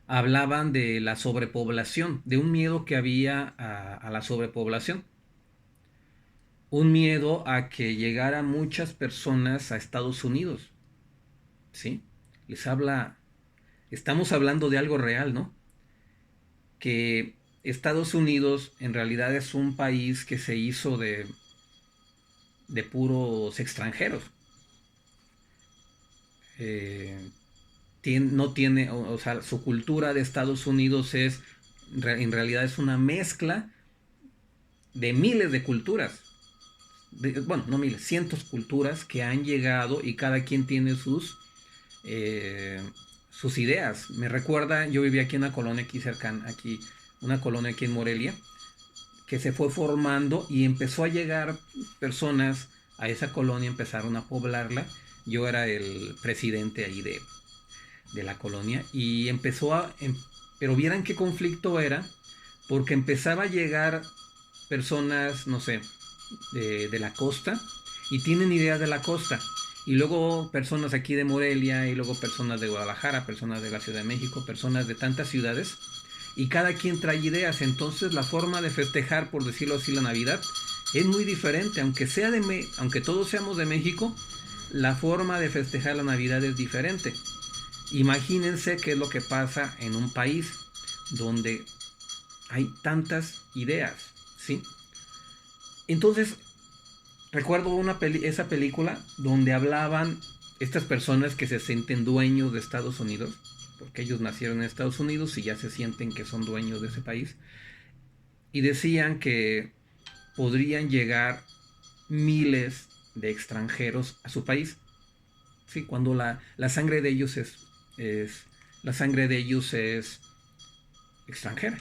hablaban de la sobrepoblación, de un miedo que había a la sobrepoblación, un miedo a que llegaran muchas personas a Estados Unidos, ¿sí? Les habla, estamos hablando de algo real, ¿no? Que Estados Unidos en realidad es un país que se hizo de puros extranjeros. Eh, no tiene, o sea, su cultura de Estados Unidos es, en realidad es una mezcla de miles de culturas. Bueno, no miles, cientos culturas que han llegado y cada quien tiene eh, sus ideas. Me recuerda, yo vivía aquí en una colonia aquí cercana, aquí, una colonia aquí en Morelia, que se fue formando y empezó a llegar personas a esa colonia, empezaron a poblarla. Yo era el presidente ahí de la colonia y empezó pero vieran qué conflicto era, porque empezaba a llegar personas, no sé, de la costa y tienen ideas de la costa. Y luego personas aquí de Morelia, y luego personas de Guadalajara, personas de la Ciudad de México, personas de tantas ciudades. Y cada quien trae ideas. Entonces la forma de festejar, por decirlo así, la Navidad es muy diferente. Aunque todos seamos de México, la forma de festejar la Navidad es diferente. Imagínense qué es lo que pasa en un país donde hay tantas ideas, ¿sí? Entonces, recuerdo esa película donde hablaban estas personas que se sienten dueños de Estados Unidos, porque ellos nacieron en Estados Unidos y ya se sienten que son dueños de ese país, y decían que podrían llegar miles de extranjeros a su país, ¿sí? Cuando la sangre de ellos la sangre de ellos es extranjera,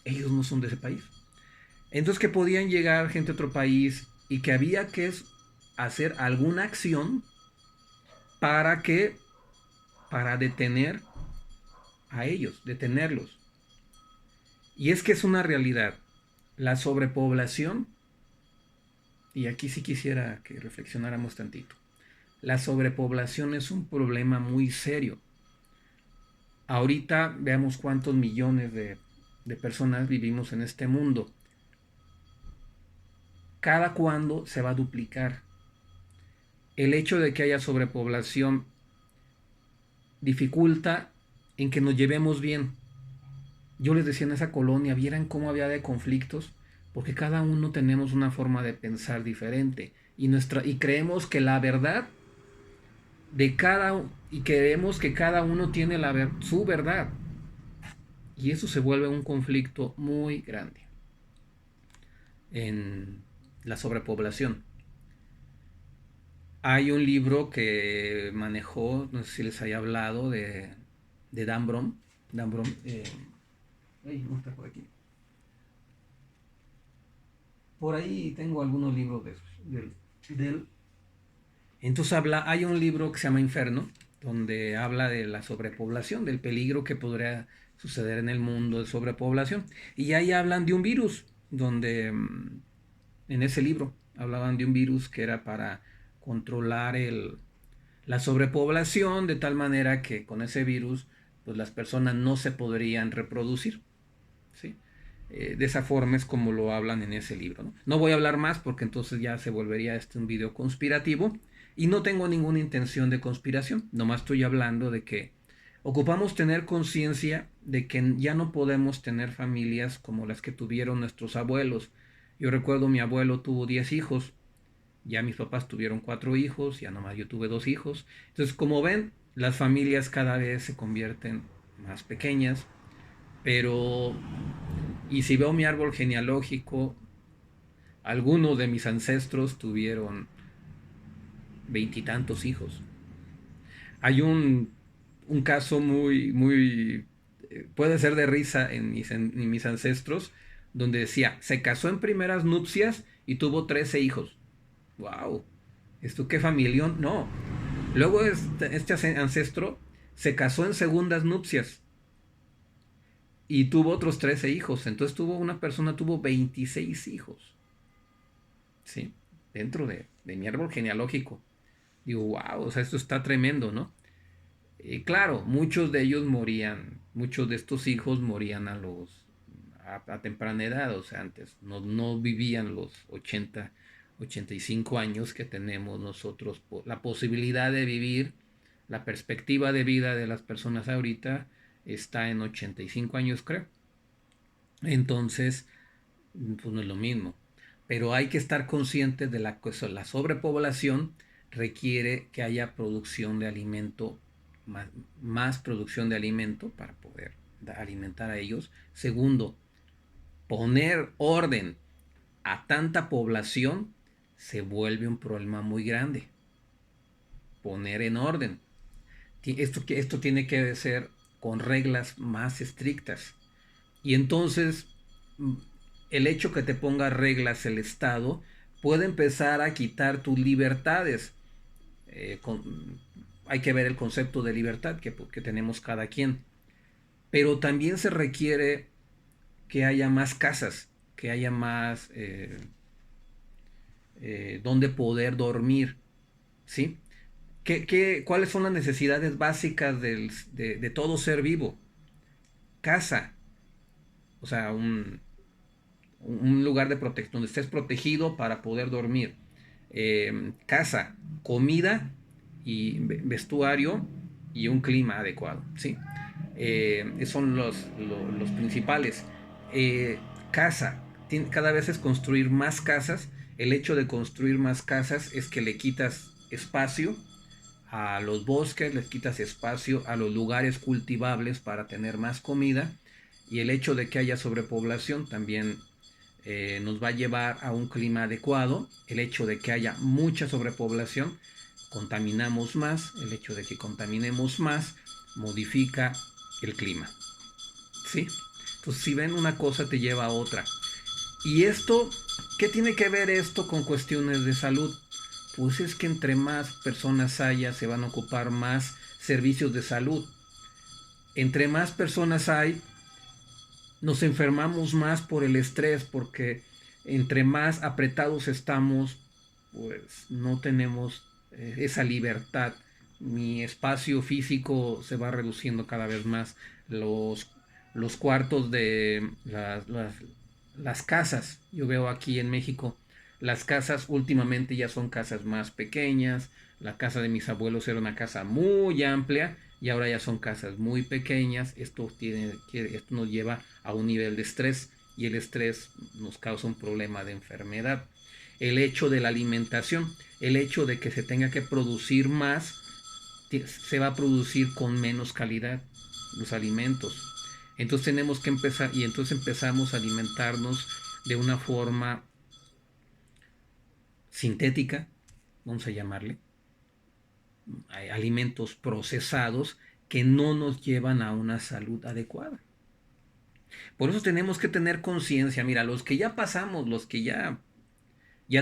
ellos no son de ese país. Entonces que podían llegar gente de otro país y que había que hacer alguna acción para que para detener a ellos, detenerlos. Y es que es una realidad. La sobrepoblación, y aquí sí quisiera que reflexionáramos tantito. La sobrepoblación es un problema muy serio. Ahorita veamos cuántos millones de personas vivimos en este mundo. ¿Cada cuándo se va a duplicar? El hecho de que haya sobrepoblación dificulta en que nos llevemos bien. Yo les decía en esa colonia, vieran cómo había de conflictos, porque cada uno tenemos una forma de pensar diferente y creemos que la verdad y creemos que cada uno tiene su verdad, y eso se vuelve un conflicto muy grande en la sobrepoblación. Hay un libro que manejó, no sé si les haya hablado, de Dan Brown. Dan Brown, no está por aquí. Por ahí tengo algunos libros de él. Entonces hay un libro que se llama Inferno, donde habla de la sobrepoblación, del peligro que podría suceder en el mundo de sobrepoblación. Y ahí hablan de un virus, donde en ese libro hablaban de un virus que era para controlar la sobrepoblación de tal manera que con ese virus pues las personas no se podrían reproducir, ¿sí? De esa forma es como lo hablan en ese libro. No voy a hablar más porque entonces ya se volvería un video conspirativo y no tengo ninguna intención de conspiración, nomás estoy hablando de que ocupamos tener conciencia de que ya no podemos tener familias como las que tuvieron nuestros abuelos. Yo recuerdo mi abuelo tuvo 10 hijos, ya mis papás tuvieron 4 hijos, ya nomás yo tuve 2 hijos. Entonces, como ven, las familias cada vez se convierten más pequeñas, pero y si veo mi árbol genealógico, algunos de mis ancestros tuvieron veintitantos hijos. Hay un caso puede ser de risa en mis ancestros, donde decía, se casó en primeras nupcias y tuvo 13 hijos. ¡Wow! ¿Esto qué familión? No. Luego este ancestro se casó en segundas nupcias y tuvo otros 13 hijos. Entonces una persona tuvo 26 hijos. ¿Sí? Dentro de mi árbol genealógico. Digo, wow, o sea, esto está tremendo, ¿no? Claro, muchos de ellos morían muchos de estos hijos morían a temprana edad, o sea, antes no vivían los 85 años que tenemos nosotros. La posibilidad de vivir, la perspectiva de vida de las personas ahorita está en 85 años, creo. Entonces, pues no es lo mismo. Pero hay que estar conscientes de la sobrepoblación requiere que haya producción de alimento, más producción de alimento para poder alimentar a ellos. Segundo, poner orden a tanta población se vuelve un problema muy grande. Poner en orden. Esto tiene que ser con reglas más estrictas. Y entonces el hecho que te ponga reglas el Estado puede empezar a quitar tus libertades. Hay que ver el concepto de libertad que tenemos cada quien. Pero también se requiere que haya más casas, que haya más donde poder dormir, ¿sí? ¿Cuáles son las necesidades básicas de todo ser vivo? Casa, o sea, un lugar de protección donde estés protegido para poder dormir. Casa, comida y vestuario y un clima adecuado, ¿sí? Son los principales. Casa, cada vez es construir más casas. El hecho de construir más casas es que le quitas espacio a los bosques, les quitas espacio a los lugares cultivables para tener más comida, y el hecho de que haya sobrepoblación también nos va a llevar a un clima adecuado. El hecho de que haya mucha sobrepoblación, contaminamos más. El hecho de que contaminemos más modifica el clima, ¿sí? Entonces, si ven, una cosa te lleva a otra. Y esto, ¿qué tiene que ver esto con cuestiones de salud? Pues es que entre más personas haya, se van a ocupar más servicios de salud. Entre más personas hay, nos enfermamos más por el estrés, porque entre más apretados estamos, pues no tenemos esa libertad. Mi espacio físico se va reduciendo cada vez más. Los cuartos de las casas, yo veo aquí en México, las casas últimamente ya son casas más pequeñas. La casa de mis abuelos era una casa muy amplia y ahora ya son casas muy pequeñas. Esto nos lleva a un nivel de estrés, y el estrés nos causa un problema de enfermedad. El hecho de la alimentación, el hecho de que se tenga que producir más, se va a producir con menos calidad los alimentos. Entonces tenemos que empezar, y entonces empezamos a alimentarnos de una forma sintética, vamos a llamarle, alimentos procesados que no nos llevan a una salud adecuada. Por eso tenemos que tener conciencia. Mira, los que ya pasamos, los que ya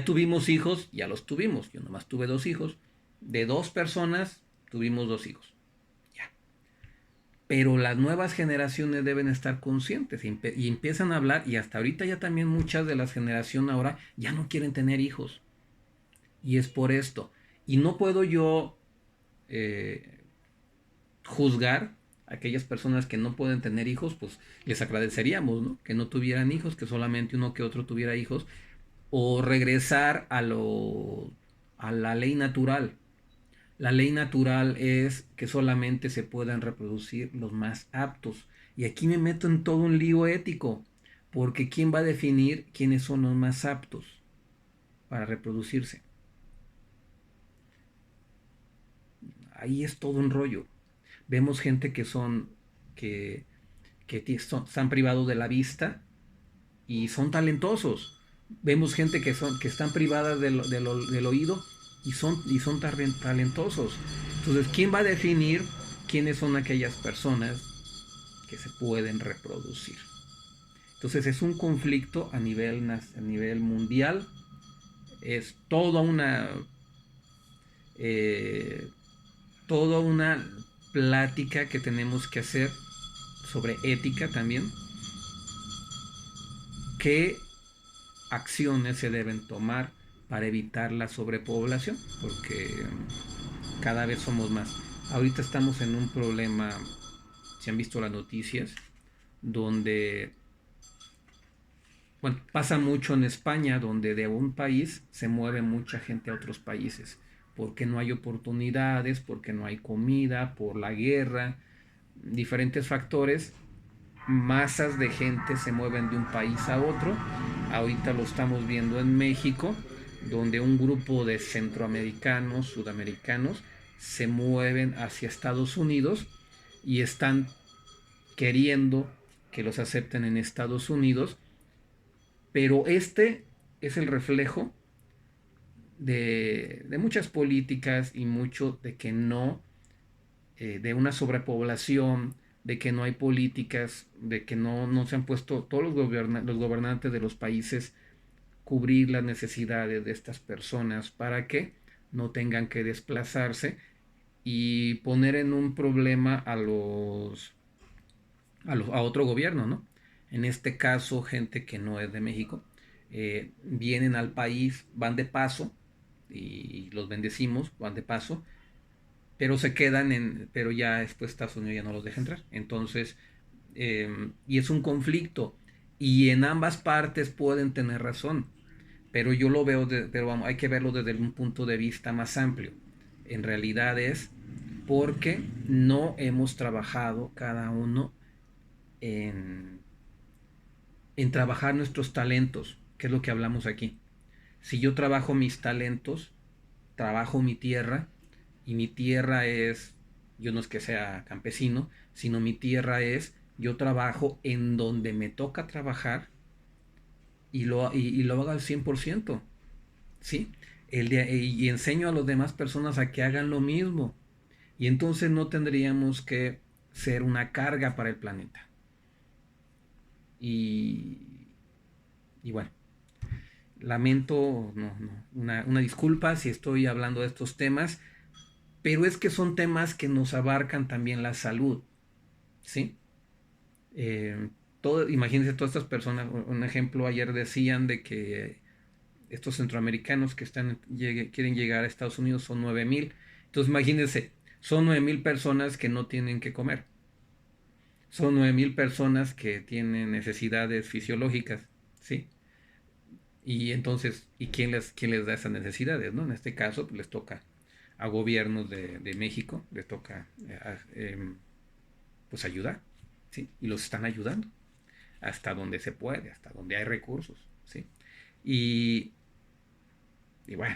tuvimos hijos, ya los tuvimos. Yo nomás tuve 2 hijos. De 2 personas tuvimos 2 hijos. Ya. Pero las nuevas generaciones deben estar conscientes y empiezan a hablar, y hasta ahorita ya también muchas de las generaciones ahora ya no quieren tener hijos. Y es por esto. Y no puedo yo juzgar a aquellas personas que no pueden tener hijos. Pues les agradeceríamos, ¿no?, que no tuvieran hijos, que solamente uno que otro tuviera hijos, o regresar a la ley natural. La ley natural es que solamente se puedan reproducir los más aptos. Y aquí me meto en todo un lío ético, porque ¿quién va a definir quiénes son los más aptos para reproducirse? Ahí es todo un rollo. Vemos gente que están privados de la vista y son talentosos. Vemos gente que están privadas del oído y son talentosos. Entonces, ¿quién va a definir quiénes son aquellas personas que se pueden reproducir? Entonces, es un conflicto a nivel mundial. Es toda una plática que tenemos que hacer sobre ética también. ¿Qué acciones se deben tomar para evitar la sobrepoblación? Porque cada vez somos más. Ahorita estamos en un problema si han visto las noticias, donde, bueno, pasa mucho en España, donde de un país se mueve mucha gente a otros países, porque no hay oportunidades, porque no hay comida, por la guerra, diferentes factores. Masas de gente se mueven de un país a otro. Ahorita lo estamos viendo en México, donde un grupo de centroamericanos, sudamericanos, se mueven hacia Estados Unidos y están queriendo que los acepten en Estados Unidos, pero este es el reflejo de muchas políticas y mucho de que no, de una sobrepoblación, de que no hay políticas, de que no se han puesto todos los gobernantes de los países cubrir las necesidades de estas personas para que no tengan que desplazarse y poner en un problema a otro gobierno, ¿no? En este caso, gente que no es de México, vienen al país, van de paso, y los bendecimos, van de paso, pero se quedan pero ya después Estados Unidos ya no los deja entrar. Entonces, y es un conflicto, y en ambas partes pueden tener razón, pero yo lo veo, pero vamos, hay que verlo desde un punto de vista más amplio. En realidad es porque no hemos trabajado cada uno en, en trabajar nuestros talentos, que es lo que hablamos aquí. Si yo trabajo mis talentos, trabajo mi tierra, y mi tierra es, yo no es que sea campesino, sino mi tierra es, yo trabajo en donde me toca trabajar y lo hago al 100%, ¿sí? Y enseño a las demás personas a que hagan lo mismo. Y entonces no tendríamos que ser una carga para el planeta. Y, y bueno, lamento, una disculpa si estoy hablando de estos temas, pero es que son temas que nos abarcan también la salud, ¿sí? Eh, Imagínense todas estas personas, un ejemplo, ayer decían de que estos centroamericanos que quieren llegar a Estados Unidos son 9,000. Entonces imagínense, son 9,000 personas que no tienen que comer. Son 9,000 personas que tienen necesidades fisiológicas, ¿sí? Y entonces, ¿quién les da esas necesidades, no? En este caso, pues les toca a gobiernos de México, les toca pues ayudar, ¿sí? Y los están ayudando hasta donde se puede, hasta donde hay recursos, ¿sí? Y, y bueno,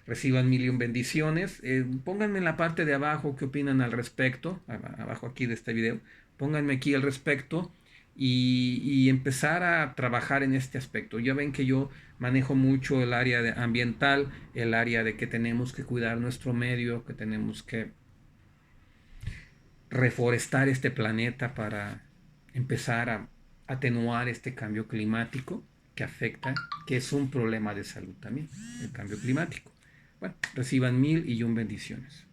reciban mil y un bendiciones. Pónganme en la parte de abajo qué opinan al respecto, abajo aquí de este video. Pónganme aquí al respecto y empezar a trabajar en este aspecto. Ya ven que yo manejo mucho el área ambiental, el área de que tenemos que cuidar nuestro medio, que tenemos que reforestar este planeta para empezar a atenuar este cambio climático que afecta, que es un problema de salud también, el cambio climático. Bueno, reciban mil y un bendiciones.